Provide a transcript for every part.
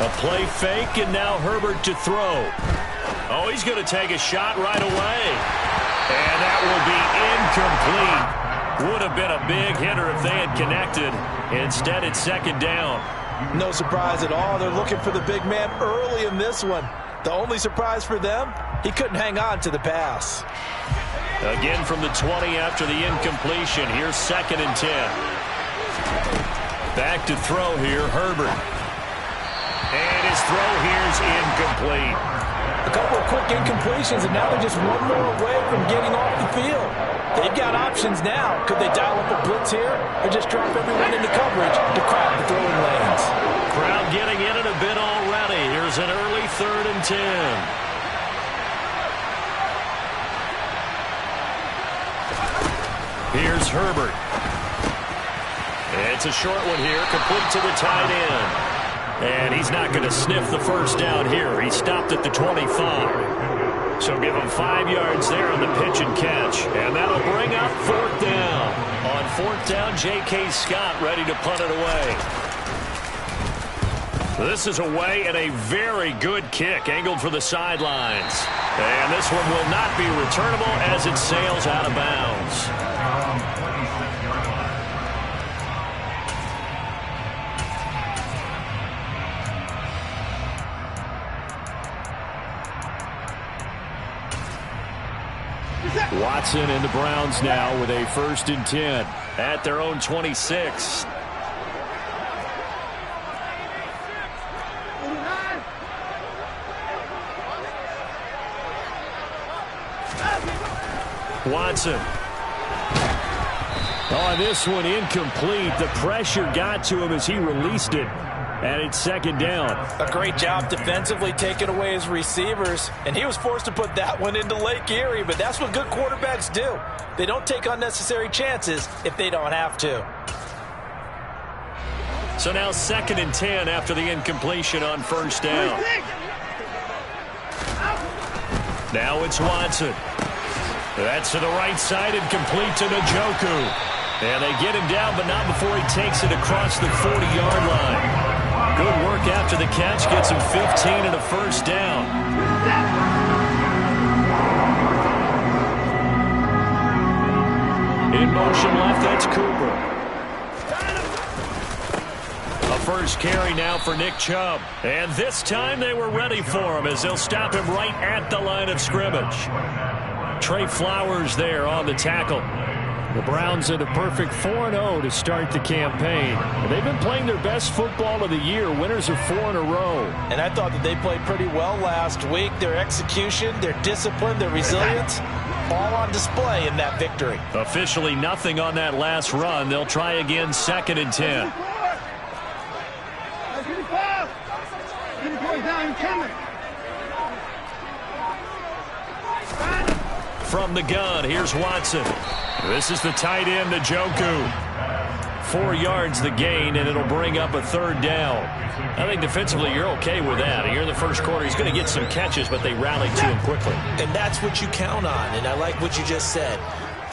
A play fake, and now Herbert to throw. Oh, he's going to take a shot right away. And that will be incomplete. Would have been a big hitter if they had connected. Instead, it's second down. No surprise at all. They're looking for the big man early in this one. The only surprise for them, he couldn't hang on to the pass. Again from the 20 after the incompletion. Here's 2nd and 10. Back to throw here, Herbert. And his throw here's incomplete. A couple of quick incompletions, and now they're just one more away from getting off the field. They've got options now. Could they dial up a blitz here or just drop everyone into coverage to crowd the throwing lanes? Crowd getting in it a bit already. Here's an early 3rd and 10. Here's Herbert. It's a short one here, complete to the tight end. And he's not going to sniff the first down here. He stopped at the 25. So give him 5 yards there on the pitch and catch. And that'll bring up 4th down. On 4th down, J.K. Scott ready to punt it away. This is away and a very good kick angled for the sidelines. And this one will not be returnable as it sails out of bounds. Watson and the Browns now with a 1st and 10 at their own 26. Watson. Oh, this one incomplete. The pressure got to him as he released it. And it's 2nd down. A great job defensively taking away his receivers. And he was forced to put that one into Lake Erie. But that's what good quarterbacks do. They don't take unnecessary chances if they don't have to. So now 2nd and 10 after the incompletion on 1st down. Now it's Watson. That's to the right side and complete to Njoku. And they get him down, but not before he takes it across the 40-yard line. Good work after the catch. Gets him 15 and a 1st down. In motion left, that's Cooper. A first carry now for Nick Chubb. And this time they were ready for him as they'll stop him right at the line of scrimmage. Trey Flowers there on the tackle. The Browns at a perfect 4-0 to start the campaign. They've been playing their best football of the year. Winners of 4 in a row. And I thought that they played pretty well last week. Their execution, their discipline, their resilience, all on display in that victory. Officially nothing on that last run. They'll try again 2nd and 10. From the gun, here's Watson. This is the tight end, Njoku. 4 yards the gain, and it'll bring up a 3rd down. I think defensively you're okay with that. Here in the first quarter, he's going to get some catches, but they rallied to him quickly. And that's what you count on, and I like what you just said.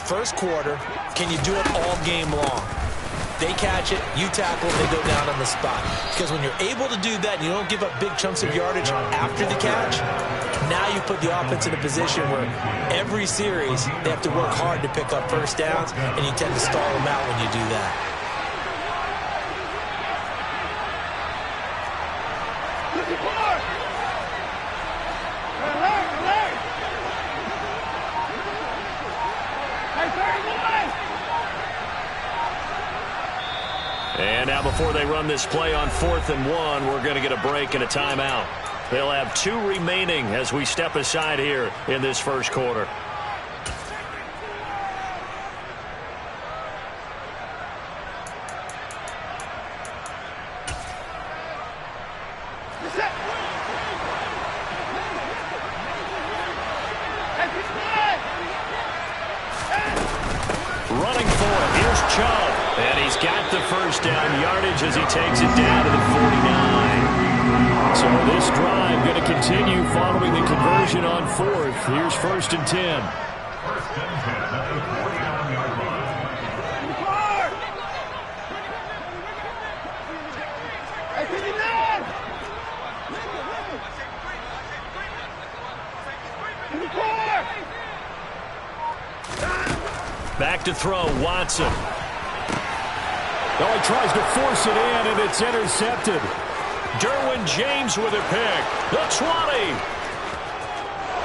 First quarter, can you do it all game long? They catch it, you tackle, they go down on the spot. Because when you're able to do that, and you don't give up big chunks of yardage after the catch, now you put the offense in a position where every series they have to work hard to pick up 1st downs, and you tend to stall them out when you do that. And now before they run this play on 4th and 1, we're going to get a break and a timeout. They'll have 2 remaining as we step aside here in this first quarter. Running for it. Here's Chubb. And he's got the 1st down yardage as he takes it down to the 49. So this drive going to continue following the conversion on 4th. Here's 1st and 10. Back to throw, Watson. Well, he tries to force it in, and it's intercepted. Derwin James with a pick. The 20.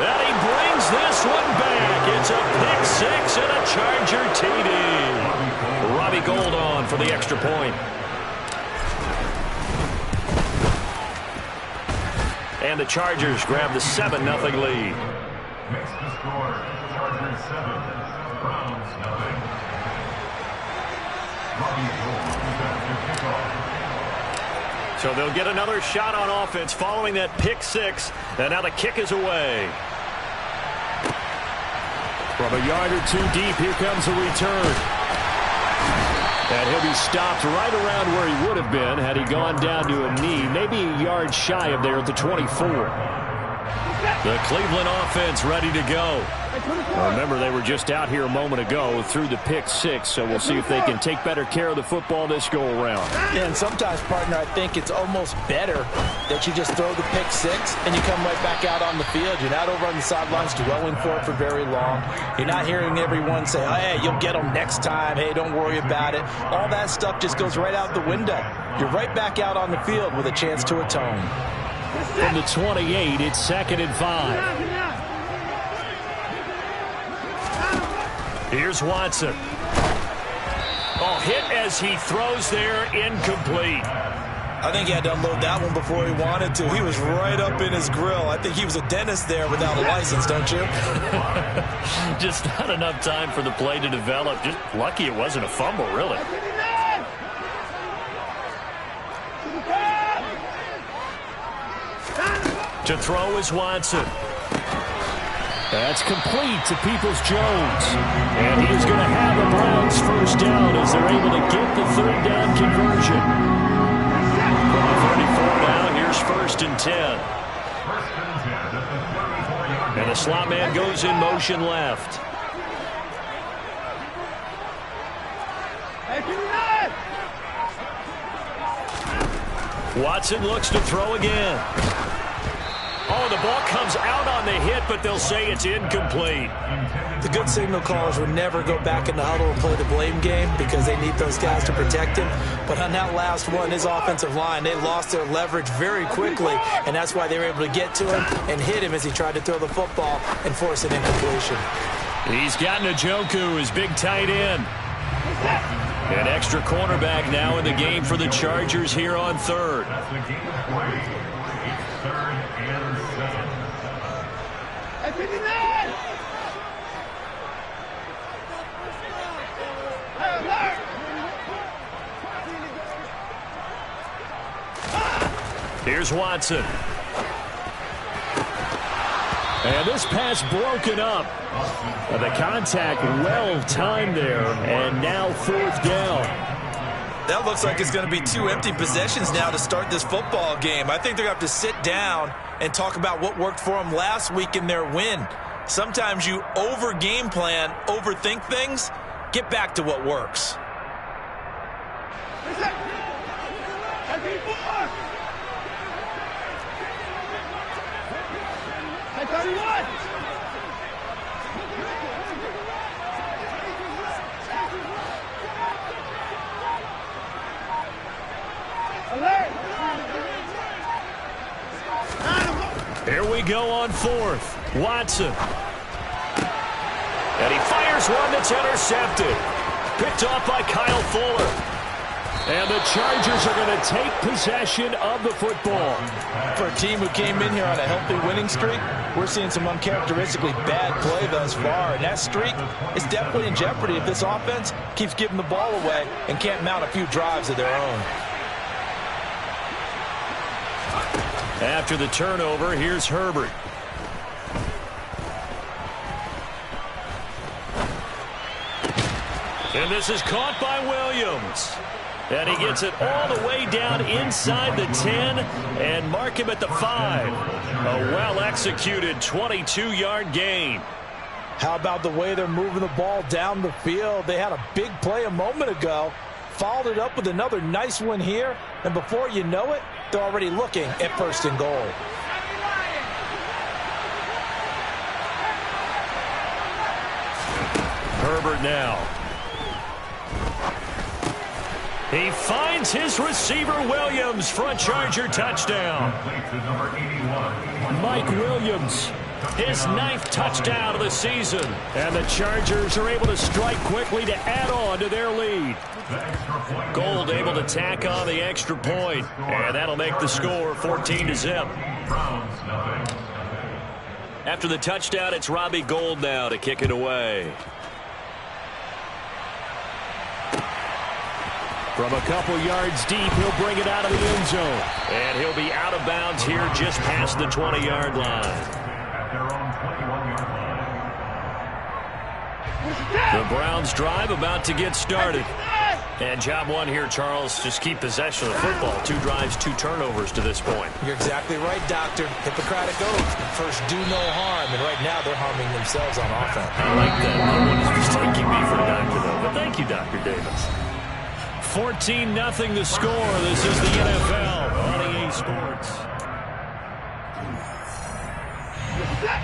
And he brings this one back. It's a pick six and a Charger TD. Robbie Gould on for the extra point. And the Chargers grab the 7-0 lead. Makes the score, Chargers 7, Browns 0. Robbie Gould back to kickoff. So they'll get another shot on offense following that pick six. And now the kick is away. From a yard or two deep, here comes a return. And he'll be stopped right around where he would have been had he gone down to a knee, maybe a yard shy of there at the 24. The Cleveland offense ready to go. Remember, they were just out here a moment ago through the pick six, so we'll see if they can take better care of the football this go-around. Yeah, and sometimes, partner, I think it's almost better that you just throw the pick six and you come right back out on the field. You're not over on the sidelines dwelling for it for very long. You're not hearing everyone say, hey, you'll get them next time. Hey, don't worry about it. All that stuff just goes right out the window. You're right back out on the field with a chance to atone. From the 28, it's 2nd and 5. Here's Watson. Oh, hit as he throws there, incomplete. I think he had to unload that one before he wanted to. He was right up in his grill. I think he was a dentist there without a license, don't you? Just not enough time for the play to develop. Just lucky it wasn't a fumble, really. To throw is Watson. That's complete to Peoples-Jones. And he is going to have the Browns first down as they're able to get the third down conversion. From the 34 now, here's 1st and 10. And the slot man goes in motion left. Watson looks to throw again. Oh, the ball comes out on the hit, but they'll say it's incomplete. The good signal callers would never go back in the huddle and play the blame game because they need those guys to protect him. But on that last one, his offensive line, they lost their leverage very quickly, and that's why they were able to get to him and hit him as he tried to throw the football and force an incompletion. He's got Njoku, his big tight end. An extra cornerback now in the game for the Chargers here on 3rd. That's the game of play. It's 3rd and 7. Here's Watson. And this pass broken up. The contact well timed there, and now 4th down. That looks like it's going to be 2 empty possessions now to start this football game. I think they're going to have to sit down and talk about what worked for them last week in their win. Sometimes you over-game plan, overthink things. Get back to what works. Here we go on 4th. Watson. And he fires one that's intercepted. Picked off by Kyle Fuller. And the Chargers are going to take possession of the football. For a team who came in here on a healthy winning streak, we're seeing some uncharacteristically bad play thus far. And that streak is definitely in jeopardy if this offense keeps giving the ball away and can't mount a few drives of their own. After the turnover, here's Herbert. And this is caught by Williams. And he gets it all the way down inside the 10 and mark him at the 5. A well-executed 22-yard gain. How about the way they're moving the ball down the field? They had a big play a moment ago, followed it up with another nice one here, and before you know it, they're already looking at 1st and goal. Herbert now. He finds his receiver Williams for a Charger touchdown. Mike Williams, his 9th touchdown of the season. And the Chargers are able to strike quickly to add on to their lead. Gold able to tack on the extra point, and that'll make the score 14-0. After the touchdown, it's Robbie Gould now to kick it away. From a couple yards deep, he'll bring it out of the end zone. And he'll be out of bounds here just past the 20-yard line. The Browns drive about to get started. And job one here, Charles, just keep possession of the football. 2 drives, 2 turnovers to this point. You're exactly right, Doctor. Hippocratic oath. First, do no harm. And right now, they're harming themselves on offense. I like that. No one is mistaking me for a doctor, though. But thank you, Dr. Davis. 14-0 the score. This is the NFL on EA Sports.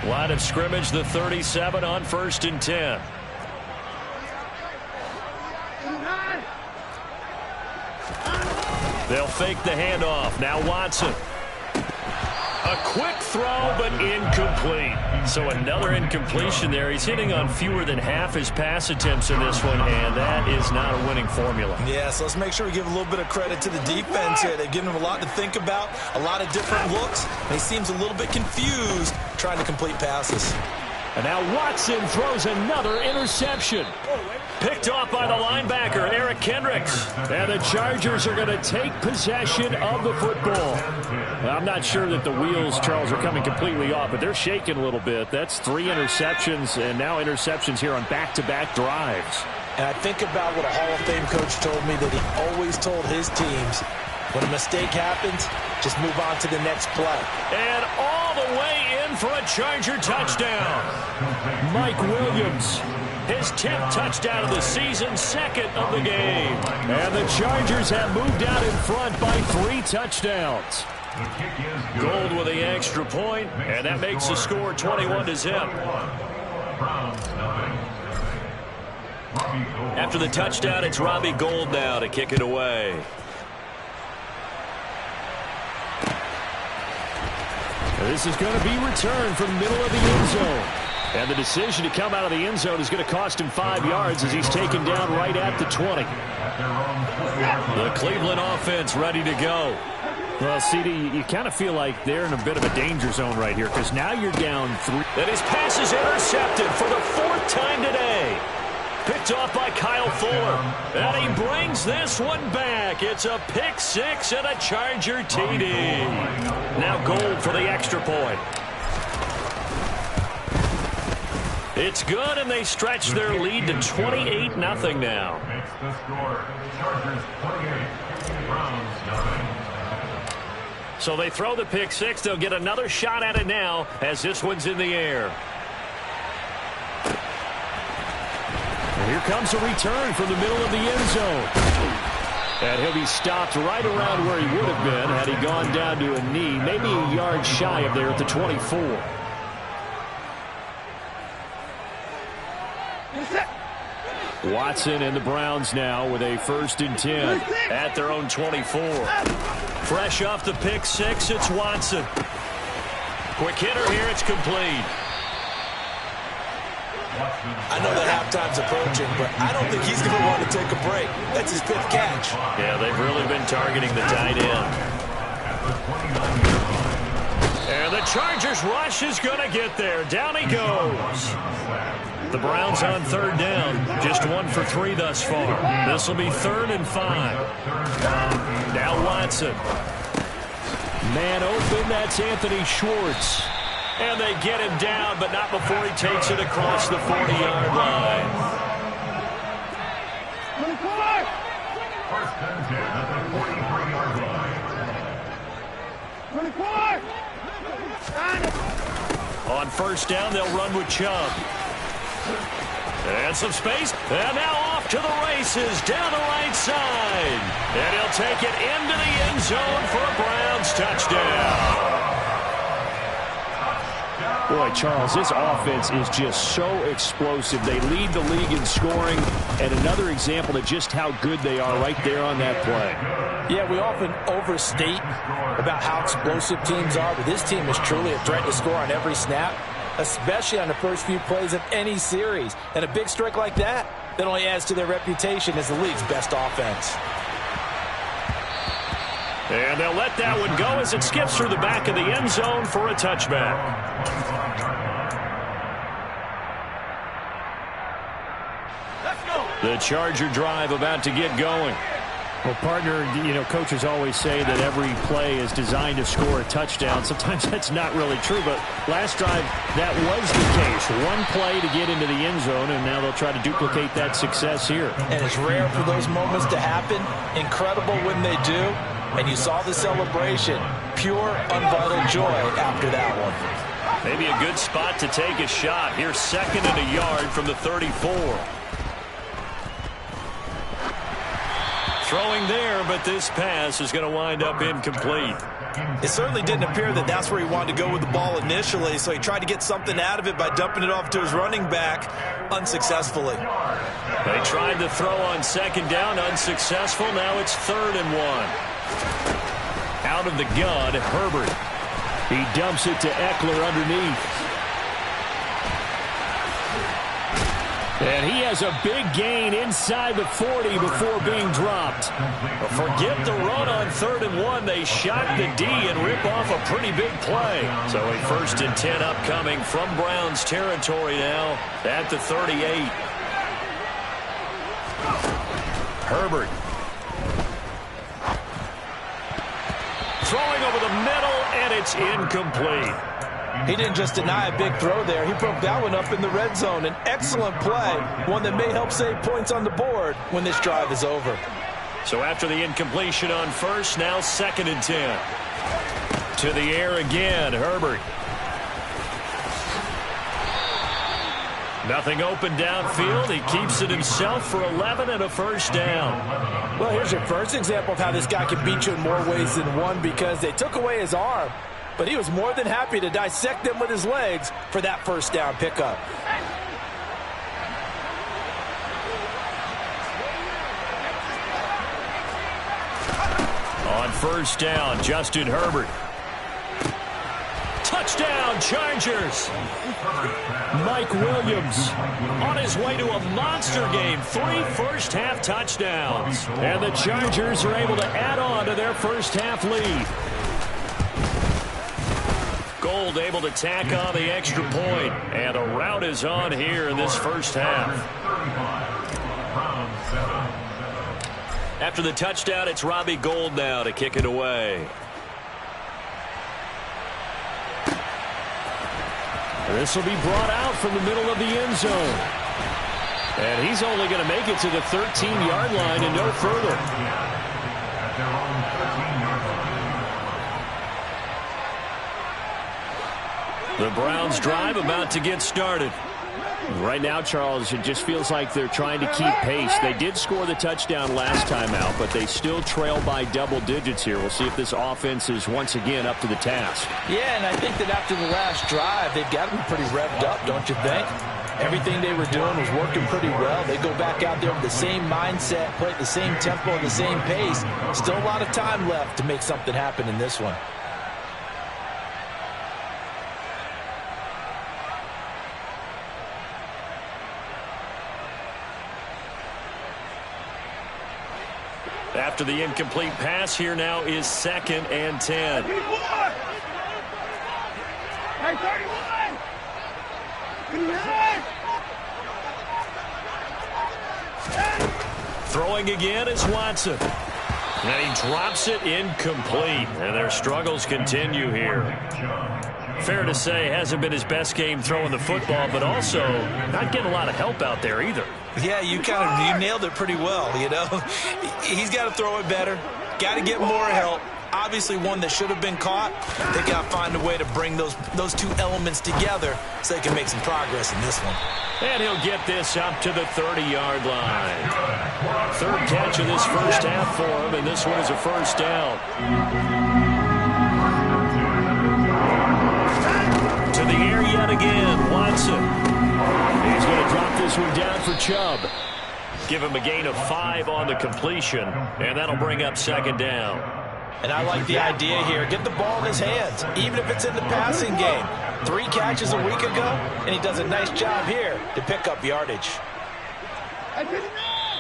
Line of scrimmage, the 37 on 1st and 10. They'll fake the handoff. Now Watson. A quick throw, but incomplete. So another incompletion there. He's hitting on fewer than half his pass attempts in this one, and that is not a winning formula. Yeah, so let's make sure we give a little bit of credit to the defense here. They've given him a lot to think about, a lot of different looks, and he seems a little bit confused trying to complete passes. And now Watson throws another interception. Picked off by the linebacker, Eric Kendricks. And the Chargers are going to take possession of the football. Well, I'm not sure that the wheels, Charles, are coming completely off, but they're shaking a little bit. That's 3 interceptions, and now interceptions here on back-to-back drives. And I think about what a Hall of Fame coach told me that he always told his teams, when a mistake happens, just move on to the next play. And all the way in for a Charger touchdown. Mike Williams, his 10th touchdown of the season, 2nd of the game. And the Chargers have moved out in front by 3 touchdowns. Gould with the extra point, and that makes the score 21-0. After the touchdown, it's Robbie Gould now to kick it away. This is going to be returned from the middle of the end zone. And the decision to come out of the end zone is going to cost him 5 yards as he's taken down right at the 20. The Cleveland offense ready to go. Well, CD, you kind of feel like they're in a bit of a danger zone right here because now you're down 3. And his pass is intercepted for the 4th time today. Picked off by Kyle Fuller. And he brings this one back. It's a pick 6 and a Charger TD. Now Gould for the extra point. It's good, and they stretch their lead to 28-0 now. Makes the score. Chargers 28, Browns 9. So they throw the pick 6. They'll get another shot at it now as this one's in the air. And here comes a return from the middle of the end zone. And he'll be stopped right around where he would have been had he gone down to a knee, maybe a yard shy of there at the 24. Watson and the Browns now with a 1st and 10 at their own 24. Fresh off the pick 6, it's Watson. Quick hitter here, it's complete. I know that halftime's approaching, but I don't think he's going to want to take a break. That's his 5th catch. Yeah, they've really been targeting the tight end. And the Chargers rush is going to get there. Down he goes. The Browns on 3rd down. Just 1 for 3 thus far. This will be 3rd and 5. Now Watson. Man open, that's Anthony Schwartz. And they get him down, but not before he takes it across the 40-yard line. First and 10 at the 43-yard line. On 1st down, they'll run with Chubb. And some space. And now off to the races down the right side. And he'll take it into the end zone for a Browns touchdown. Boy, Charles, this offense is just so explosive. They lead the league in scoring, and another example of just how good they are right there on that play. Yeah, we often overstate about how explosive teams are, but this team is truly a threat to score on every snap, especially on the first few plays of any series. And a big strike like that only adds to their reputation as the league's best offense. And they'll let that one go as it skips through the back of the end zone for a touchback. The Charger drive about to get going. Well, partner, coaches always say that every play is designed to score a touchdown. Sometimes that's not really true, but last drive, that was the case. One play to get into the end zone, and now they'll try to duplicate that success here. And it's rare for those moments to happen. Incredible when they do. And you saw the celebration. Pure, unbridled joy after that one. Maybe a good spot to take a shot. Here's 2nd and a yard from the 34. Throwing there, but this pass is going to wind up incomplete. It certainly didn't appear that that's where he wanted to go with the ball initially, so he tried to get something out of it by dumping it off to his running back unsuccessfully. They tried to throw on 2nd down, unsuccessful. Now it's 3rd and 1. Out of the gun, Herbert. He dumps it to Eckler underneath. And he has a big gain inside the 40 before being dropped. Forget the run on 3rd and 1. They shot the D and rip off a pretty big play. So a 1st and 10 upcoming from Browns territory now at the 38. Herbert. Throwing over the middle, and it's incomplete. He didn't just deny a big throw there. He broke that one up in the red zone. An excellent play, one that may help save points on the board when this drive is over. So after the incompletion on 1st, now 2nd and 10. To the air again, Herbert. Nothing open downfield. He keeps it himself for 11 and a 1st down. Well, here's your first example of how this guy can beat you in more ways than one, because they took away his arm, but he was more than happy to dissect them with his legs for that 1st down pickup. On 1st down, Justin Herbert. Touchdown, Chargers. Mike Williams on his way to a monster game. 3 first-half touchdowns. And the Chargers are able to add on to their first-half lead. Gold able to tack on the extra point. And a rout is on here in this first half. After the touchdown, it's Robbie Gould now to kick it away. This will be brought out from the middle of the end zone. And he's only going to make it to the 13-yard line and no further. The Browns drive about to get started. Right now, Charles, it just feels like they're trying to keep pace. They did score the touchdown last time out, but they still trail by double digits here. We'll see if this offense is once again up to the task. Yeah, and I think that after the last drive, they've got to be pretty revved up, don't you think? Everything they were doing was working pretty well. They go back out there with the same mindset, play at the same tempo, the same pace. Still a lot of time left to make something happen in this one. After the incomplete pass, here now is 2nd and 10. Throwing again is Watson. And he drops it incomplete. And their struggles continue here. Fair to say, hasn't been his best game throwing the football, but also not getting a lot of help out there either. Yeah, you nailed it pretty well, you know. He's got to throw it better. Got to get more help. Obviously one that should have been caught. They got to find a way to bring those two elements together so they can make some progress in this one. And he'll get this up to the 30-yard line. 3rd catch of this first half for him, and this one is a 1st down. To the air yet again. Watson. He's going to drop this one down for Chubb. Give him a gain of 5 on the completion, and that'll bring up second down. And I like the idea here. Get the ball in his hands, even if it's in the passing game. 3 catches a week ago, and he does a nice job here to pick up yardage.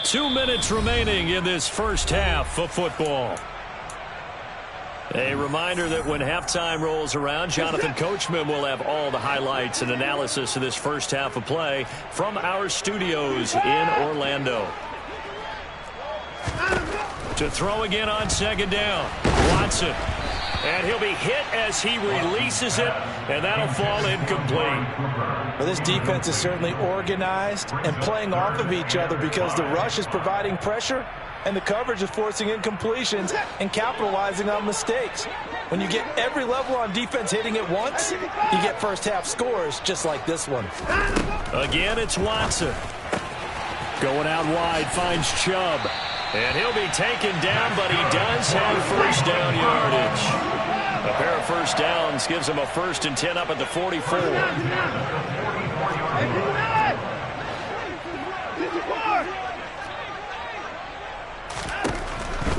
2 minutes remaining in this first half of football. A reminder that when halftime rolls around, Jonathan Coachman will have all the highlights and analysis of this first half of play from our studios in Orlando. To throw again on second down, Watson. And he'll be hit as he releases it, and that'll fall incomplete. Well, this defense is certainly organized and playing off of each other because the rush is providing pressure and the coverage is forcing incompletions and capitalizing on mistakes. When you get every level on defense hitting at once, you get first half scores just like this one. Again, it's Watson. Going out wide, finds Chubb. And he'll be taken down, but he does have first down yardage. A pair of first downs gives him a 1st and 10 up at the 44.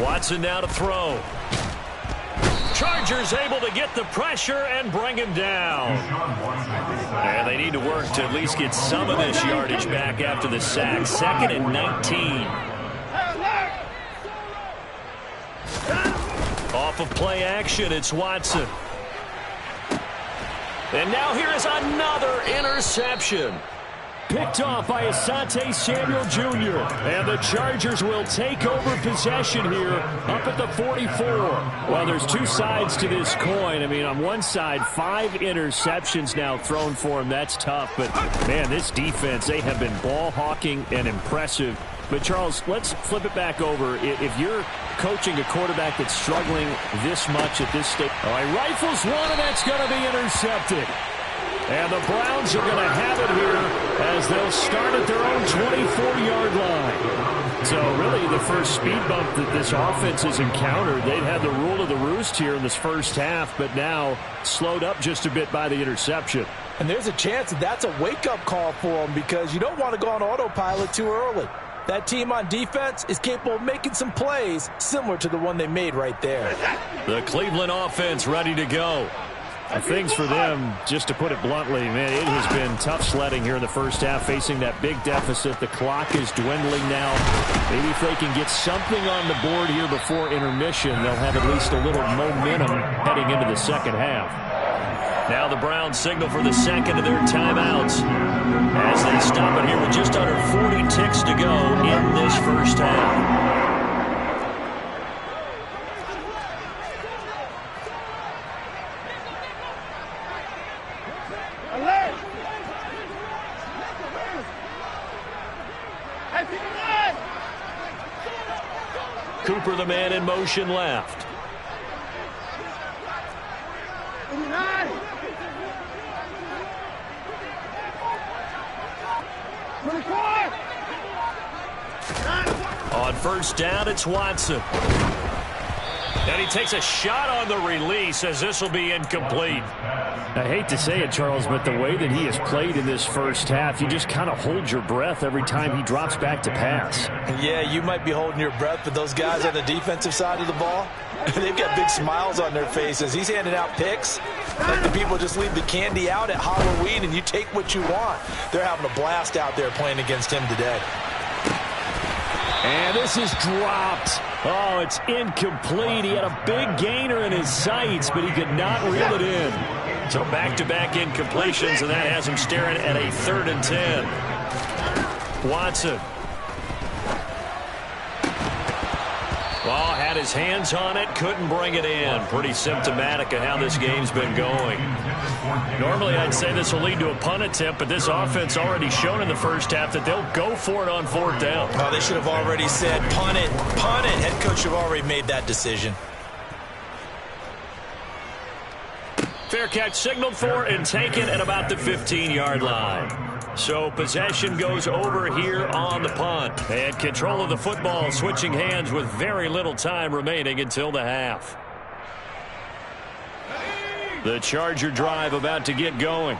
Watson now to throw. Chargers able to get the pressure and bring him down. And they need to work to at least get some of this yardage back after the sack. 2nd and 19. Off of play action, it's Watson. And now here is another interception. Picked off by Asante Samuel Jr. And the Chargers will take over possession here up at the 44. Well, there's 2 sides to this coin. I mean, on one side, 5 interceptions now thrown for him. That's tough. But, man, this defense, they have been ball hawking and impressive. But, Charles, let's flip it back over. If you're coaching a quarterback that's struggling this much at this stage. All right, rifles one, and that's going to be intercepted. And the Browns are going to have it here as they'll start at their own 24-yard line. So really the first speed bump that this offense has encountered, they'd had the rule of the roost here in this first half, but now slowed up just a bit by the interception. And there's a chance that that's a wake-up call for them because you don't want to go on autopilot too early. That team on defense is capable of making some plays similar to the one they made right there. The Cleveland offense ready to go. Things for them, just to put it bluntly, man, it has been tough sledding here in the first half, facing that big deficit. The clock is dwindling now. Maybe if they can get something on the board here before intermission, they'll have at least a little momentum heading into the second half. Now the Browns signal for the second of their timeouts as they stop it here with just under 40 ticks to go in this first half. Cooper, the man in motion left. On first down, it's Watson. And he takes a shot on the release as this will be incomplete. I hate to say it, Charles, but the way that he has played in this first half, you just kind of hold your breath every time he drops back to pass. Yeah, you might be holding your breath, but those guys on the defensive side of the ball, they've got big smiles on their faces. He's handing out picks. Like the people just leave the candy out at Halloween and you take what you want. They're having a blast out there playing against him today. And this is dropped. Oh, it's incomplete. He had a big gainer in his sights, but he could not reel it in. So back-to-back incompletions, and that has him staring at a 3rd and 10. Watson. Well, had his hands on it, couldn't bring it in. Pretty symptomatic of how this game's been going. Normally, I'd say this will lead to a punt attempt, but this offense already shown in the first half that they'll go for it on 4th down. Oh, they should have already said, punt it, punt it. Head coach should have already made that decision. Fair catch signaled for and taken at about the 15-yard line. So possession goes over here on the punt. And control of the football switching hands with very little time remaining until the half. The Charger drive about to get going.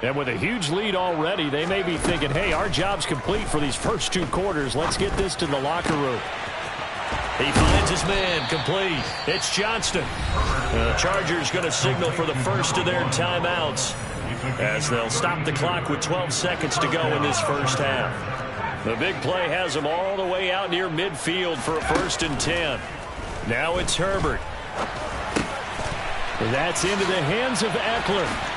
And with a huge lead already, they may be thinking, hey, our job's complete for these first 2 quarters. Let's get this to the locker room. He finds his man complete. It's Johnston. The Chargers going to signal for the first of their timeouts as they'll stop the clock with 12 seconds to go in this first half. The big play has them all the way out near midfield for a 1st and 10. Now it's Herbert. That's into the hands of Eckler.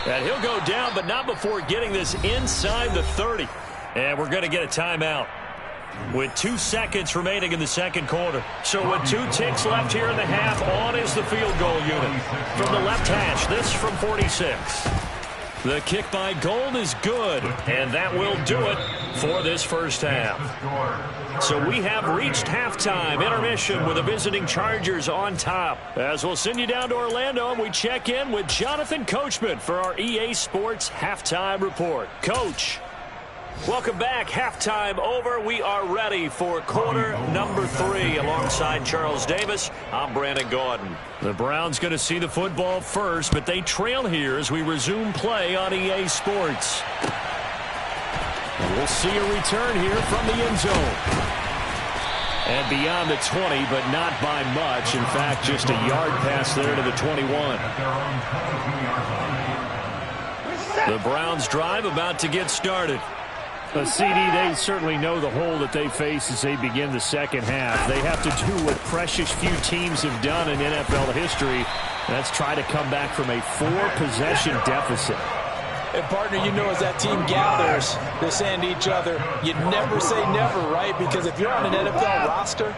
And he'll go down, but not before getting this inside the 30. And we're going to get a timeout with 2 seconds remaining in the second quarter. So with 2 ticks left here in the half, on is the field goal unit. From the left hash, this from 46. The kick by Gold is good, and that will do it for this first half. So we have reached halftime intermission with the visiting Chargers on top. As we'll send you down to Orlando, and we check in with Jonathan Coachman for our EA Sports Halftime Report. Coach, welcome back. Halftime over. We are ready for quarter number 3 alongside Charles Davis. I'm Brandon Gaudin. The Browns going to see the football first, but they trail here as we resume play on EA Sports. And we'll see a return here from the end zone. And beyond the 20, but not by much. In fact, just a yard pass there to the 21. The Browns drive about to get started. CD, they certainly know the hole that they face as they begin the second half. They have to do what precious few teams have done in NFL history. That's try to come back from a 4-possession deficit. And, partner, you know, as that team gathers, they're saying to each other, you never say never, right? Because if you're on an NFL roster,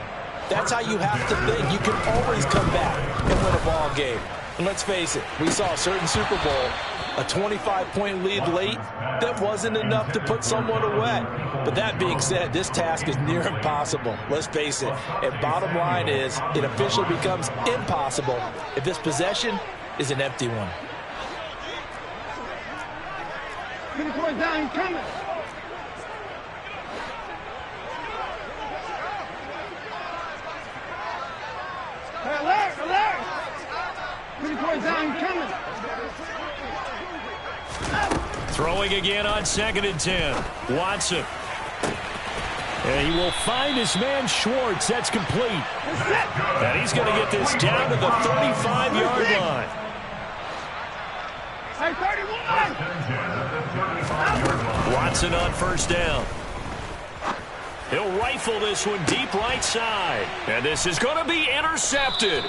that's how you have to think. You can always come back and win a ball game. And let's face it, we saw a certain Super Bowl, a 25-point lead late, that wasn't enough to put someone away. But that being said, this task is near impossible. Let's face it. And bottom line is, it officially becomes impossible if this possession is an empty one. Down, coming. Alert, alert. Down, coming. Throwing again on 2nd and 10. Watson. And he will find his man Schwartz. That's complete. And he's going to get this down to the 35-yard line. Hey, 31. Watson on 1st down. He'll rifle this one deep right side. And this is going to be intercepted.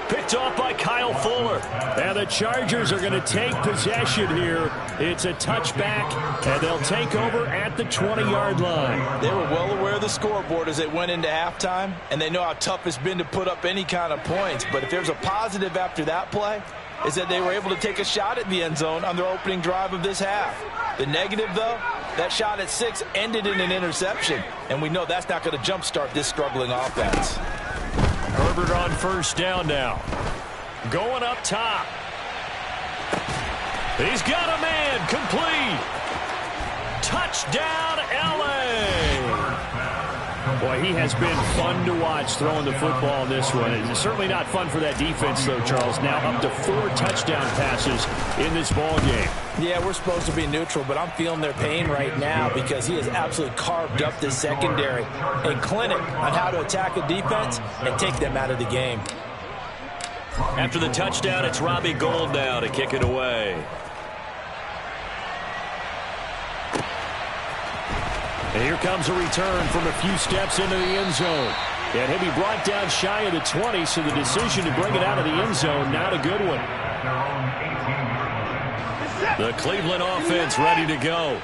Picked off by Kyle Fuller. And the Chargers are going to take possession here. It's a touchback, and they'll take over at the 20-yard line. They were well aware of the scoreboard as they went into halftime, and they know how tough it's been to put up any kind of points. But if there's a positive after that play, is that they were able to take a shot at the end zone on their opening drive of this half. The negative, though, that shot at 6 ended in an interception, and we know that's not going to jumpstart this struggling offense. Herbert on 1st down now. Going up top. He's got a man complete. Touchdown, L.A. Boy, he has been fun to watch throwing the football in this one. It's certainly not fun for that defense, though, Charles. Now up to 4 touchdown passes in this ball game. Yeah, we're supposed to be neutral, but I'm feeling their pain right now because he has absolutely carved up the secondary. A clinic on how to attack a defense and take them out of the game. After the touchdown, it's Robbie Gould now to kick it away. And here comes a return from a few steps into the end zone. And he'll be brought down shy of the 20, so the decision to bring it out of the end zone, not a good one. The Cleveland offense ready to go.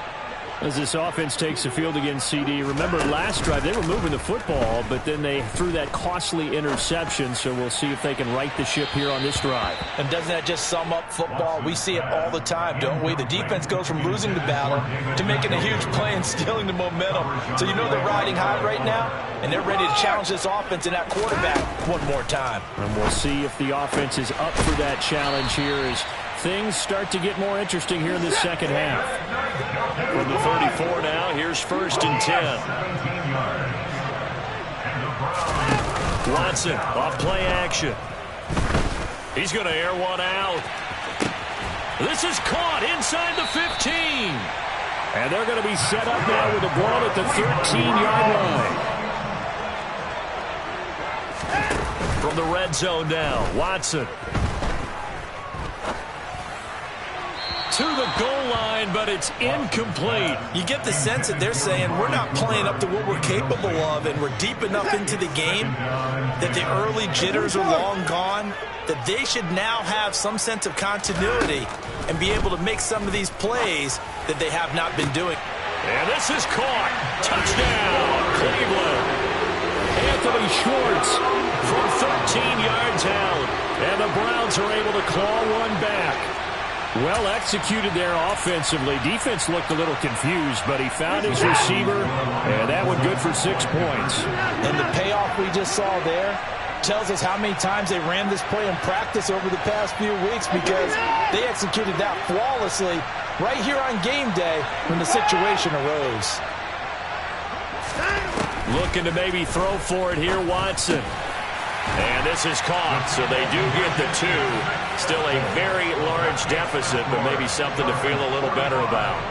As this offense takes the field against CD, remember last drive they were moving the football, but then they threw that costly interception, so we'll see if they can right the ship here on this drive. And doesn't that just sum up football? We see it all the time, don't we? The defense goes from losing the battle to making a huge play and stealing the momentum. So you know they're riding high right now, and they're ready to challenge this offense and that quarterback one more time. And we'll see if the offense is up for that challenge here as things start to get more interesting here in the second half. From the 34 now, here's 1st and 10. Watson off play action. He's going to air one out. This is caught inside the 15. And they're going to be set up now with the ball at the 13-yard line. From the red zone now, Watson. To the goal line, but it's incomplete. You get the sense that they're saying we're not playing up to what we're capable of, and we're deep enough into the game that the early jitters are long gone, that they should now have some sense of continuity and be able to make some of these plays that they have not been doing. And this is caught. Touchdown, Cleveland. Anthony Schwartz from 13 yards out. And the Browns are able to claw one back. Well executed there offensively. Defense looked a little confused, but he found his receiver, and that one good for 6 points. And the payoff we just saw there tells us how many times they ran this play in practice over the past few weeks, because they executed that flawlessly right here on game day when the situation arose. Looking to maybe throw for it here, Watson. And this is caught, so they do get the 2. Still a very large deficit, but maybe something to feel a little better about.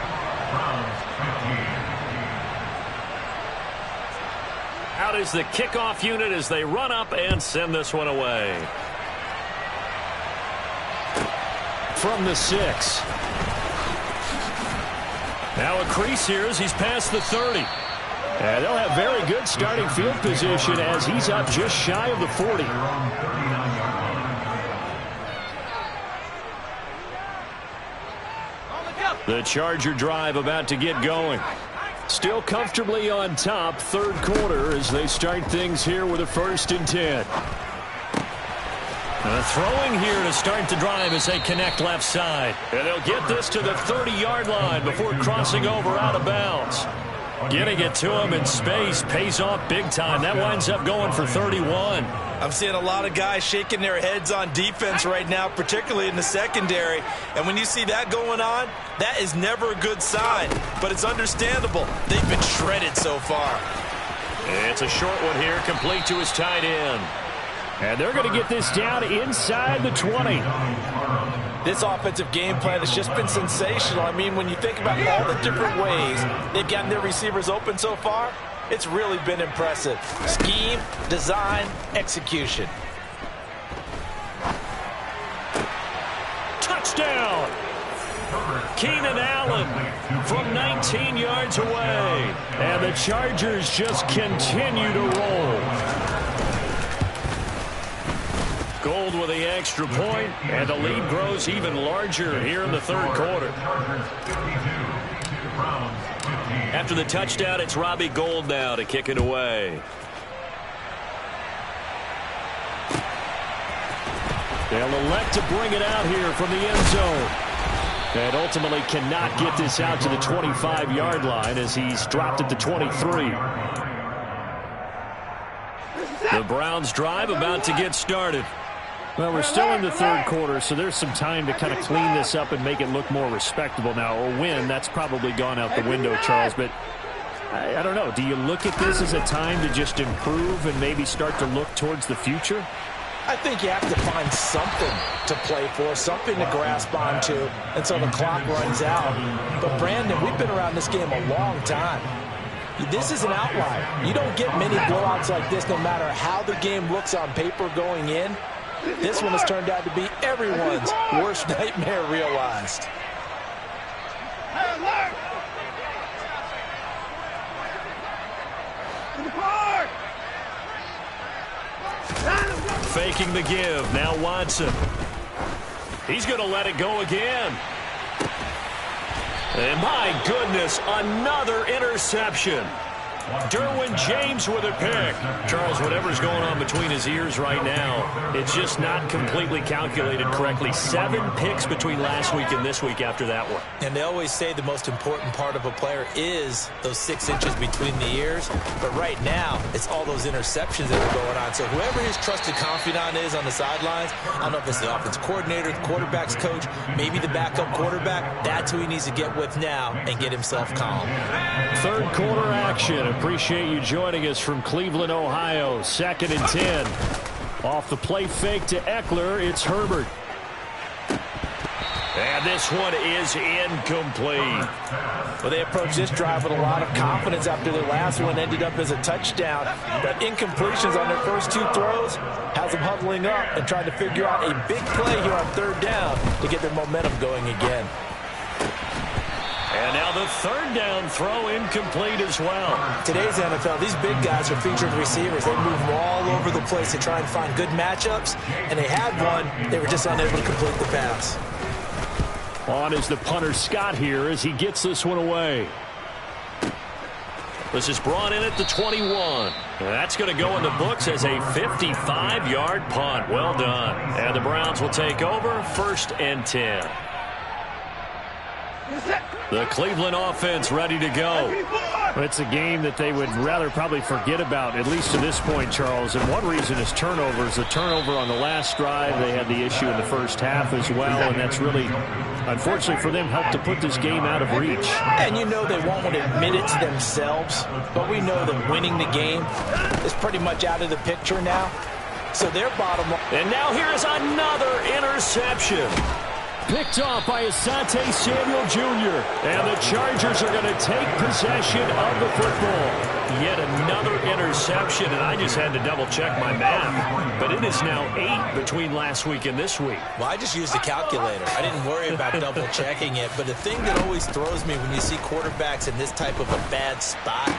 Out is the kickoff unit as they run up and send this one away. From the 6. Now a crease here as he's past the 30. And they'll have very good starting field position as he's up just shy of the 40. The Charger drive about to get going. Still comfortably on top, third quarter, as they start things here with a 1st and 10. Throwing here to start the drive as they connect left side. And they'll get this to the 30-yard line before crossing over out of bounds. Getting it to him in space pays off big time. That winds up going for 31. I'm seeing a lot of guys shaking their heads on defense right now, particularly in the secondary. And when you see that going on, that is never a good sign. But it's understandable. They've been shredded so far. It's a short one here, complete to his tight end. And they're going to get this down inside the 20. This offensive game plan has just been sensational. I mean, when you think about all the different ways they've gotten their receivers open so far, it's really been impressive. Scheme, design, execution. Touchdown! Keenan Allen from 19 yards away. And the Chargers just continue to roll. Gold with the extra point, and the lead grows even larger here in the third quarter. After the touchdown, it's Robbie Gould now to kick it away. They'll elect to bring it out here from the end zone. And ultimately cannot get this out to the 25-yard line as he's dropped at the 23. The Browns drive about to get started. Well, we're still in the third quarter, so there's some time to kind of clean this up and make it look more respectable now. A win, that's probably gone out the window, Charles. But I don't know. Do you look at this as a time to just improve and maybe start to look towards the future? I think you have to find something to play for, something to grasp onto until the clock runs out. But, Brandon, we've been around this game a long time. This is an outlier. You don't get many blowouts like this no matter how the game looks on paper going in. This one has turned out to be everyone's worst nightmare realized. Faking the give. Now Watson. He's going to let it go again. And my goodness, another interception. Derwin James with a pick. Charles, whatever's going on between his ears right now, it's just not completely calculated correctly. 7 picks between last week and this week after that one. And they always say the most important part of a player is those 6 inches between the ears. But right now, it's all those interceptions that are going on. So whoever his trusted confidant is on the sidelines, I don't know if it's the offense coordinator, the quarterback's coach, maybe the backup quarterback, that's who he needs to get with now and get himself calm. Third quarter action. Appreciate you joining us from Cleveland, Ohio. 2nd and 10. Off the play fake to Eckler, it's Herbert. And this one is incomplete. Well, they approached this drive with a lot of confidence after their last one ended up as a touchdown. But incompletions on their first 2 throws has them huddling up and trying to figure out a big play here on 3rd down to get their momentum going again. And now the 3rd down throw incomplete as well. Today's NFL, these big guys are featured receivers. They move all over the place to try and find good matchups. And they had one. They were just unable to complete the pass. On is the punter Scott here as he gets this one away. This is brought in at the 21. That's going to go in the books as a 55-yard punt. Well done. And the Browns will take over 1st and 10. The Cleveland offense ready to go. It's a game that they would rather probably forget about, at least to this point, Charles. And one reason is turnovers. The turnover on the last drive, they had the issue in the first half as well, and that's really, unfortunately for them, helped to put this game out of reach. And you know they won't want to admit it to themselves, but we know that winning the game is pretty much out of the picture now. So their bottom line. And now here is another interception. Picked off by Asante Samuel Jr. And the Chargers are going to take possession of the football. Yet another interception, and I just had to double-check my math. But it is now 8 between last week and this week. Well, I just used a calculator. I didn't worry about double-checking it. But the thing that always throws me when you see quarterbacks in this type of a bad spot,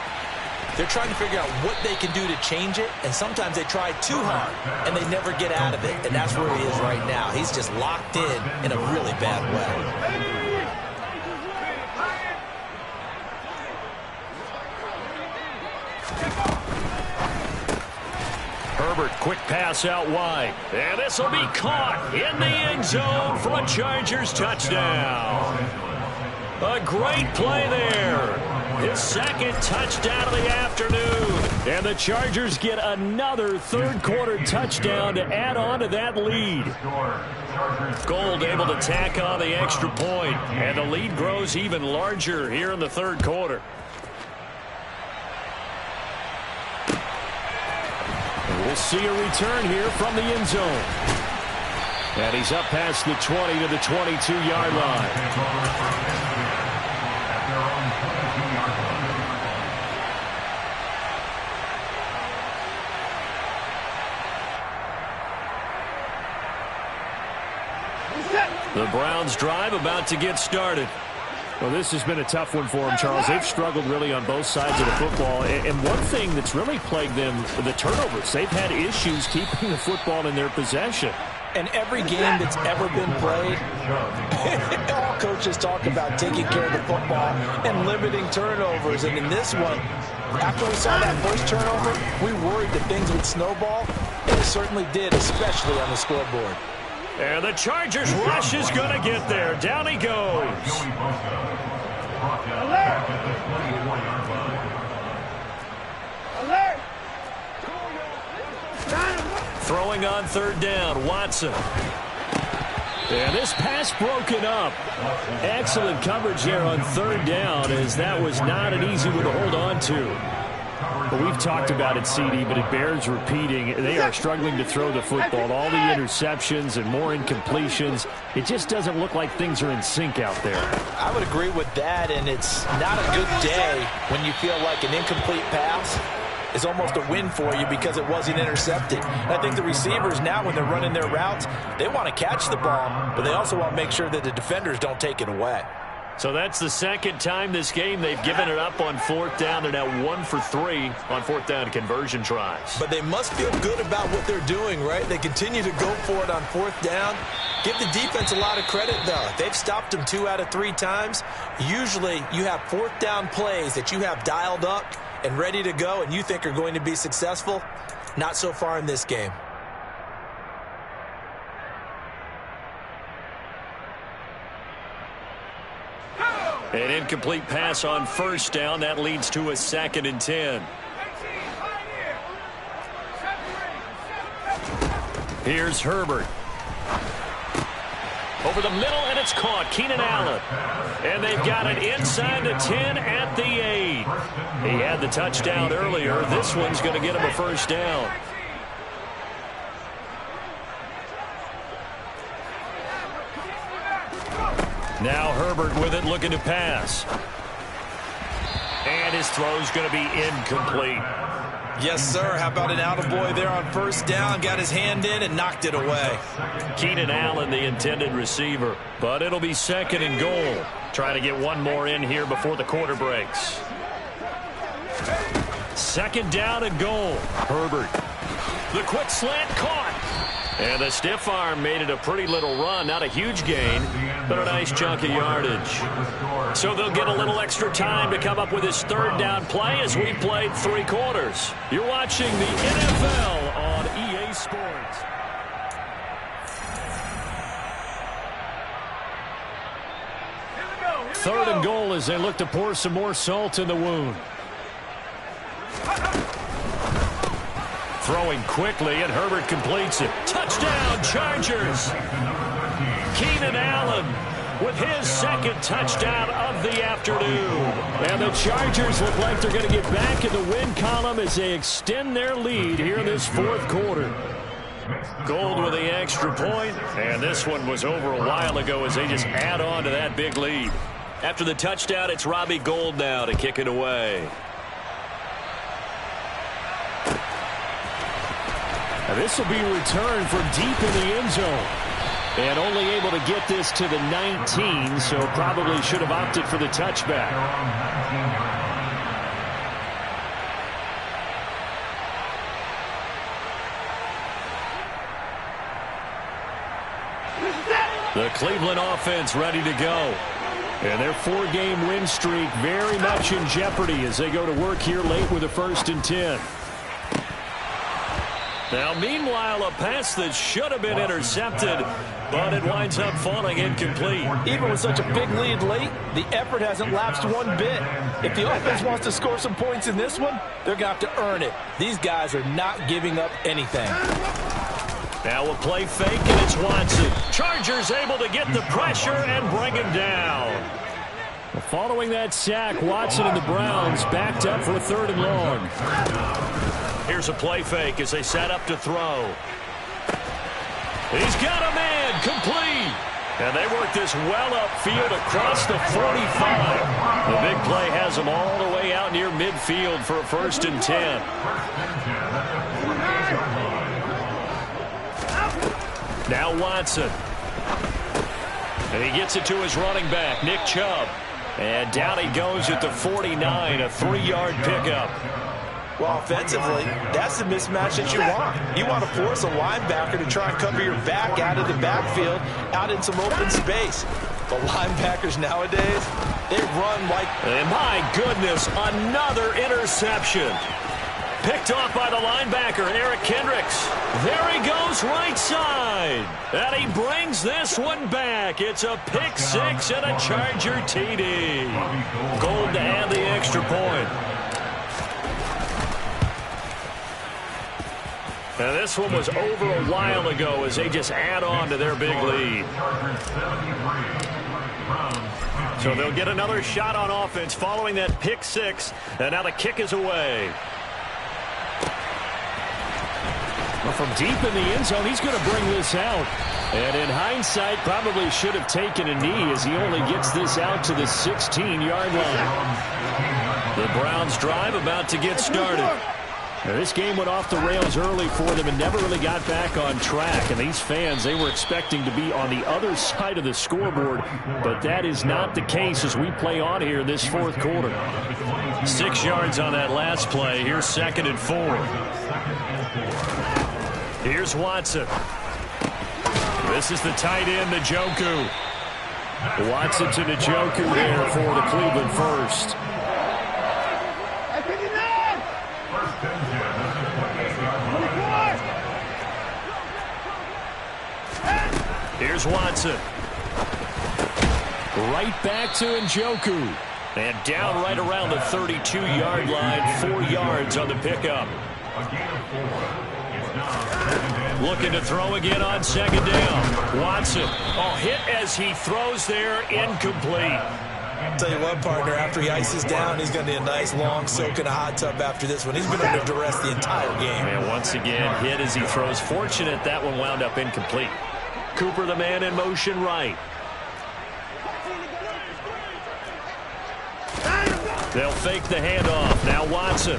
they're trying to figure out what they can do to change it, and sometimes they try too hard, and they never get out of it, and that's where he is right now. He's just locked in a really bad way. Herbert, quick pass out wide. And this will be caught in the end zone for a Chargers touchdown. A great play there. His 2nd touchdown of the afternoon. And the Chargers get another 3rd quarter touchdown to add on to that lead. Gould able to tack on the extra point, and the lead grows even larger here in the 3rd quarter. And we'll see a return here from the end zone. And he's up past the 20 to the 22-yard line. The Browns drive about to get started. Well, this has been a tough one for them, Charles. They've struggled really on both sides of the football. And one thing that's really plagued them, the turnovers. They've had issues keeping the football in their possession. And every game that's ever been played, all coaches talk about taking care of the football and limiting turnovers. And in this one, after we saw that first turnover, we worried that things would snowball. And it certainly did, especially on the scoreboard. And the Chargers rush is going to get there. Down he goes. Alert! Alert! Throwing on 3rd down, Watson. And this pass broken up. Excellent coverage there on 3rd down, as that was not an easy one to hold on to. But we've talked about it, CD, but it bears repeating. They are struggling to throw the football. All the interceptions and more incompletions. It just doesn't look like things are in sync out there. I would agree with that, and it's not a good day when you feel like an incomplete pass is almost a win for you because it wasn't intercepted. And I think the receivers now, when they're running their routes, they want to catch the ball, but they also want to make sure that the defenders don't take it away. So that's the 2nd time this game they've given it up on 4th down. They're now 1 for 3 on 4th down conversion tries. But they must feel good about what they're doing, right? They continue to go for it on 4th down. Give the defense a lot of credit, though. They've stopped them 2 out of 3 times. Usually you have 4th down plays that you have dialed up and ready to go and you think are going to be successful. Not so far in this game. An incomplete pass on 1st down. That leads to a 2nd and 10. Here's Herbert. Over the middle, and it's caught. Keenan Allen. And they've got it inside the 10 at the 8. He had the touchdown earlier. This one's going to get him a 1st down. Now Herbert with it, looking to pass. And his throw's going to be incomplete. Yes, sir. How about an attaboy there on first down? Got his hand in and knocked it away. Keenan Allen, the intended receiver. But it'll be 2nd and goal. Trying to get one more in here before the quarter breaks. 2nd down and goal. Herbert. The quick slant caught. And the stiff arm made it a pretty little run. Not a huge gain, but a nice chunk of yardage. So they'll get a little extra time to come up with his 3rd down play as we played 3 quarters. You're watching the NFL on EA Sports. Third and goal as they look to pour some more salt in the wound. Throwing quickly, and Herbert completes it. Touchdown, Chargers! Keenan Allen with his 2nd touchdown of the afternoon. And the Chargers look like they're going to get back in the win column as they extend their lead here in this 4th quarter. Gold with the extra point, and this one was over a while ago as they just add on to that big lead. After the touchdown, it's Robbie Gould now to kick it away. This will be returned from deep in the end zone. And only able to get this to the 19, so probably should have opted for the touchback. The Cleveland offense ready to go. And their 4-game win streak very much in jeopardy as they go to work here late with a 1st and 10. Now, meanwhile, a pass that should have been intercepted, but it winds up falling incomplete. Even with such a big lead late, the effort hasn't lapsed one bit. If the offense wants to score some points in this one, they're going to have to earn it. These guys are not giving up anything. Now a play fake, and it's Watson. Chargers able to get the pressure and bring him down. Following that sack, Watson and the Browns backed up for a 3rd and long. Here's a play fake as they set up to throw. He's got a man, complete. And they work this well upfield across the 45. The big play has them all the way out near midfield for a 1st and 10. Now Watson. And he gets it to his running back, Nick Chubb. And down he goes at the 49, a 3-yard pickup. Well, offensively, that's the mismatch that you want. You want to force a linebacker to try and cover your back out of the backfield, out in some open space. The linebackers nowadays, they run like... And my goodness, another interception. Picked off by the linebacker, Eric Kendricks. There he goes, right side. And he brings this one back. It's a pick 6 and a Charger TD. Gould to add the extra point. Now this one was over a while ago as they just add on to their big lead. So they'll get another shot on offense following that pick 6. And now the kick is away. Well, from deep in the end zone, he's going to bring this out. And in hindsight, probably should have taken a knee as he only gets this out to the 16-yard line. The Browns drive about to get started. Now, this game went off the rails early for them and never really got back on track. And these fans, they were expecting to be on the other side of the scoreboard. But that is not the case as we play on here in this 4th quarter. 6 yards on that last play. Here's 2nd and 4. Here's Watson. This is the tight end, Njoku. Watson to Njoku there for the Cleveland first. Here's Watson. Right back to Njoku. And down right around the 32-yard line. 4 yards on the pickup. Looking to throw again on 2nd down. Watson. Oh, hit as he throws there. Incomplete. Tell you what, partner, after he ices down, he's going to need a nice long soak in a hot tub after this one. He's been under duress the entire game. And once again, hit as he throws. Fortunate that one wound up incomplete. Cooper, the man in motion right. They'll fake the handoff. Now Watson.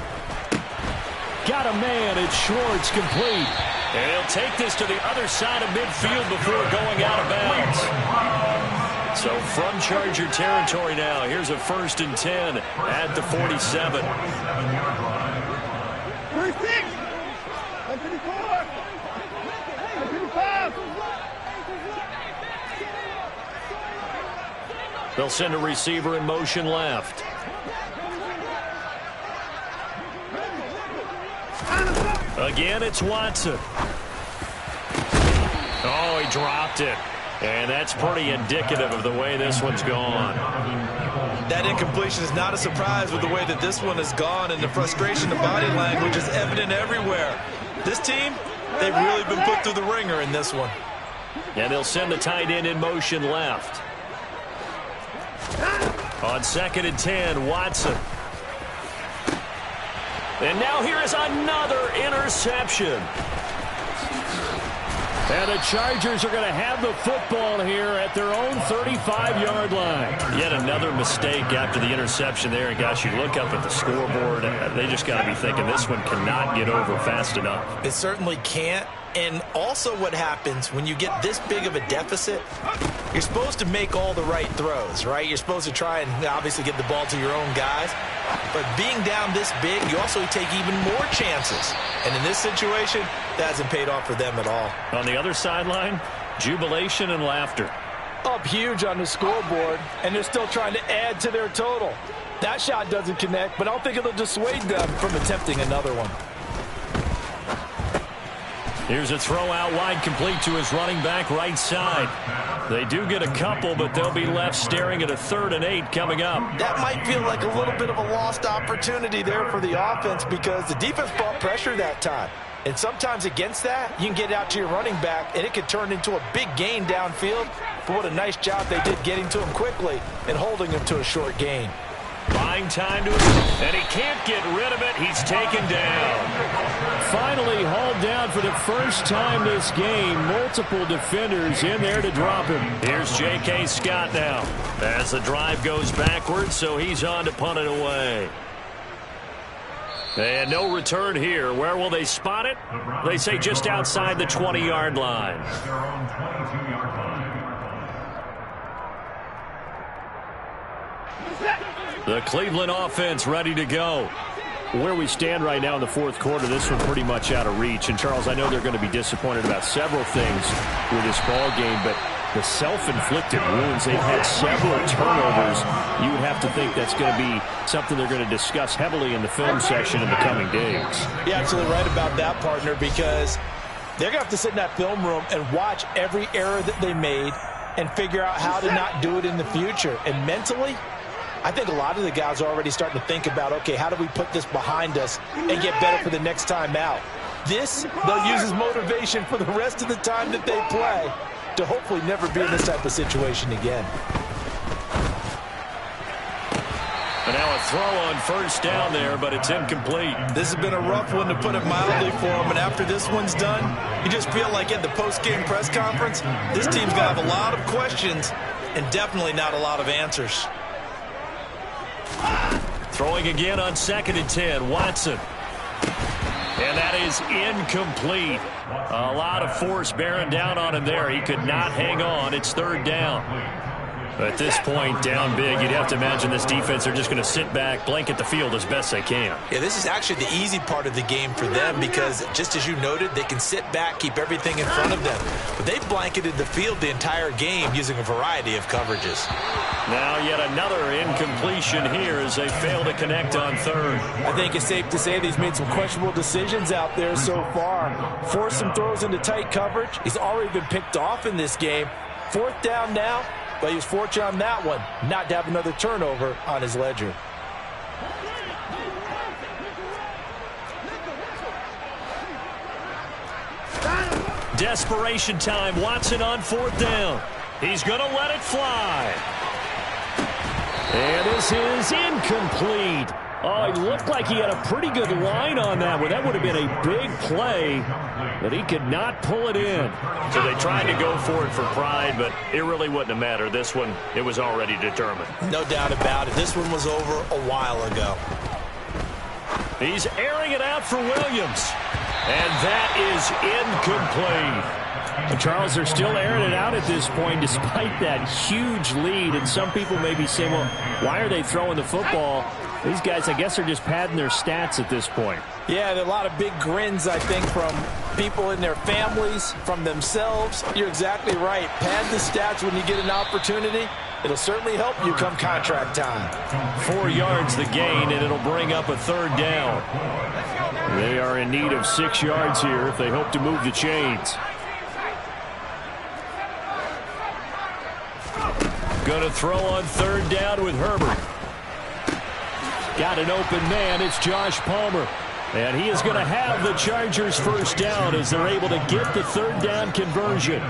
Got a man. It's Schwartz, complete. And he'll take this to the other side of midfield before going out of bounds. So from Charger territory now, here's a 1st and 10 at the 47. 36. 34. 35. They'll send a receiver in motion left. Again, it's Watson. Oh, he dropped it. And that's pretty indicative of the way this one's gone. That incompletion is not a surprise with the way that this one has gone, and the frustration, the body language is evident everywhere. This team, they've really been put through the ringer in this one. And they'll send the tight end in motion left. On 2nd and 10, Watson. And now here is another interception. And the Chargers are going to have the football here at their own 35-yard line. Yet another mistake after the interception there. And, gosh, you look up at the scoreboard, they just got to be thinking this one cannot get over fast enough. It certainly can't. And also what happens when you get this big of a deficit, you're supposed to make all the right throws, right? You're supposed to try and obviously get the ball to your own guys. But being down this big, you also take even more chances. And in this situation, that hasn't paid off for them at all. On the other sideline, jubilation and laughter. Up huge on the scoreboard, and they're still trying to add to their total. That shot doesn't connect, but I don't think it'll dissuade them from attempting another one. Here's a throw out wide, complete to his running back right side. They do get a couple, but they'll be left staring at a 3rd and 8 coming up. That might feel like a little bit of a lost opportunity there for the offense because the defense brought pressure that time. And sometimes against that, you can get out to your running back, and it could turn into a big gain downfield. But what a nice job they did getting to him quickly and holding him to a short gain. Buying time to him, and he can't get rid of it. He's taken down. Finally hauled down for the first time this game. Multiple defenders in there to drop him. Here's J.K. Scott now as the drive goes backwards, so he's on to punt it away. And no return here. Where will they spot it? They say just outside the 20-yard line. Their own 22-yard line. The Cleveland offense ready to go. Where we stand right now in the 4th quarter, this one pretty much out of reach. And, Charles, I know they're going to be disappointed about several things with this ball game, but the self-inflicted wounds, they've had several turnovers. You would have to think that's going to be something they're going to discuss heavily in the film section in the coming days. You're absolutely right about that, partner, because they're going to have to sit in that film room and watch every error that they made and figure out how to not do it in the future. And mentally, I think a lot of the guys are already starting to think about, okay, how do we put this behind us and get better for the next time out? This, they'll use as motivation for the rest of the time that they play to hopefully never be in this type of situation again. And now a throw on 1st down there, but it's incomplete. This has been a rough one, to put it mildly, for him. And after this one's done, you just feel like at the post-game press conference, this team's going to have a lot of questions and definitely not a lot of answers. Throwing again on 2nd and 10, Watson. And that is incomplete. A lot of force bearing down on him there. He could not hang on. It's 3rd down. At this point, down big, you'd have to imagine this defense are just going to sit back, blanket the field as best they can. Yeah, this is actually the easy part of the game for them because, just as you noted, they can sit back, keep everything in front of them. But they've blanketed the field the entire game using a variety of coverages. Now yet another incompletion here as they fail to connect on 3rd. I think it's safe to say that he's made some questionable decisions out there so far. Forced some throws into tight coverage. He's already been picked off in this game. 4th down now. But he was fortunate on that one, not to have another turnover on his ledger. Desperation time. Watson on 4th down. He's going to let it fly. And this is incomplete. Oh, it looked like he had a pretty good line on that one. That would have been a big play, but he could not pull it in. So they tried to go for it for pride, but it really wouldn't have mattered. This one, it was already determined. No doubt about it. This one was over a while ago. He's airing it out for Williams. And that is incomplete. Charles, they're still airing it out at this point despite that huge lead. And some people may be saying, well, why are they throwing the football? These guys, I guess, are just padding their stats at this point. Yeah, there are a lot of big grins, I think, from people in their families, from themselves. You're exactly right. Pad the stats when you get an opportunity. It'll certainly help you come contract time. 4 yards the gain, and it'll bring up a third down. They are in need of 6 yards here if they hope to move the chains. Going to throw on third down with Herbert. Got an open man. It's Josh Palmer. And he is going to have the Chargers first down as they're able to get the third down conversion.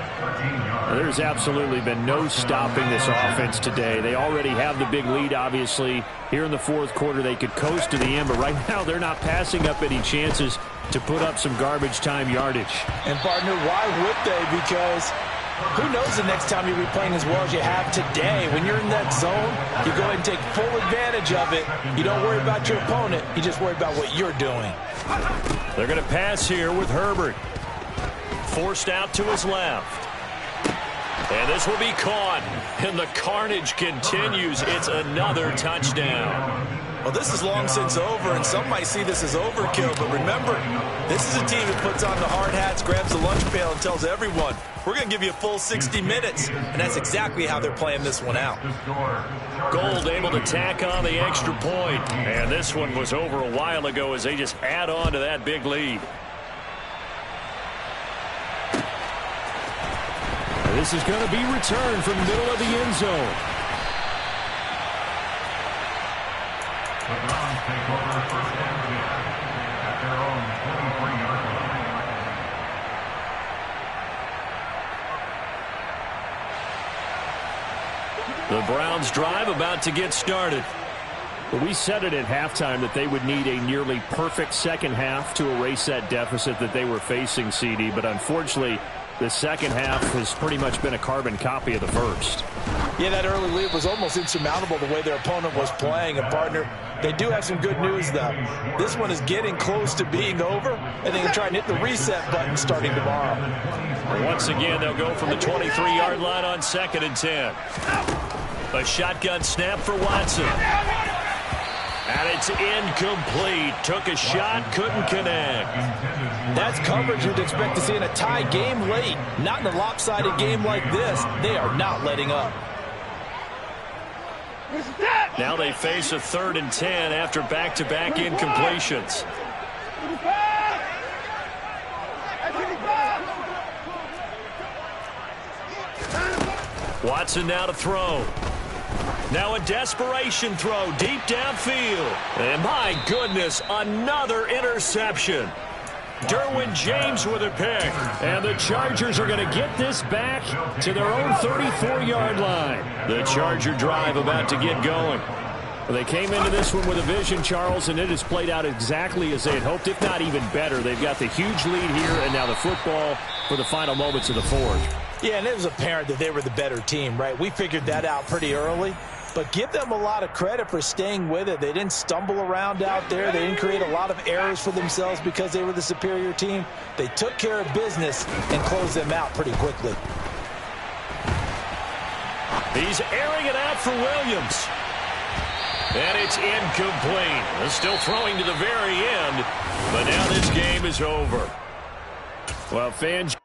There's absolutely been no stopping this offense today. They already have the big lead, obviously. Here in the fourth quarter, they could coast to the end, but right now they're not passing up any chances to put up some garbage time yardage. And, partner, why would they? Because who knows the next time you'll be playing as well as you have today. When you're in that zone, you go ahead and take full advantage of it. You don't worry about your opponent. You just worry about what you're doing. They're going to pass here with Herbert. Forced out to his left. And this will be caught. And the carnage continues. It's another touchdown. Well, this is long since over, and some might see this as overkill. But remember, this is a team that puts on the hard hats, grabs the lunch pail, and tells everyone, we're going to give you a full 60 minutes. And that's exactly how they're playing this one out. Gold able to tack on the extra point. And this one was over a while ago as they just add on to that big lead. This is going to be returned from the middle of the end zone. The Browns take over first and 10 at their own 23-yard line. The Browns drive about to get started. But we said it at halftime that they would need a nearly perfect second half to erase that deficit that they were facing, CD. But unfortunately, the second half has pretty much been a carbon copy of the first. Yeah, that early lead was almost insurmountable the way their opponent was playing. And, partner, they do have some good news, though. This one is getting close to being over, and they can try and hit the reset button starting tomorrow. Once again, they'll go from the 23-yard line on 2nd and 10. A shotgun snap for Watson. And it's incomplete. Took a shot, couldn't connect. That's coverage you'd expect to see in a tie game late. Not in a lopsided game like this. They are not letting up. Now they face a 3rd and 10 after back-to-back incompletions. Watson now to throw. Now a desperation throw deep downfield. And my goodness, another interception. Derwin James with a pick. And the Chargers are going to get this back to their own 34-yard line. The Charger drive about to get going. Well, they came into this one with a vision, Charles, and it has played out exactly as they had hoped, if not even better. They've got the huge lead here, and now the football for the final moments of the fourth. Yeah, and it was apparent that they were the better team, right? We figured that out pretty early. But give them a lot of credit for staying with it. They didn't stumble around out there. They didn't create a lot of errors for themselves because they were the superior team. They took care of business and closed them out pretty quickly. He's airing it out for Williams. And it's incomplete. Still throwing to the very end. But now this game is over. Well, fans...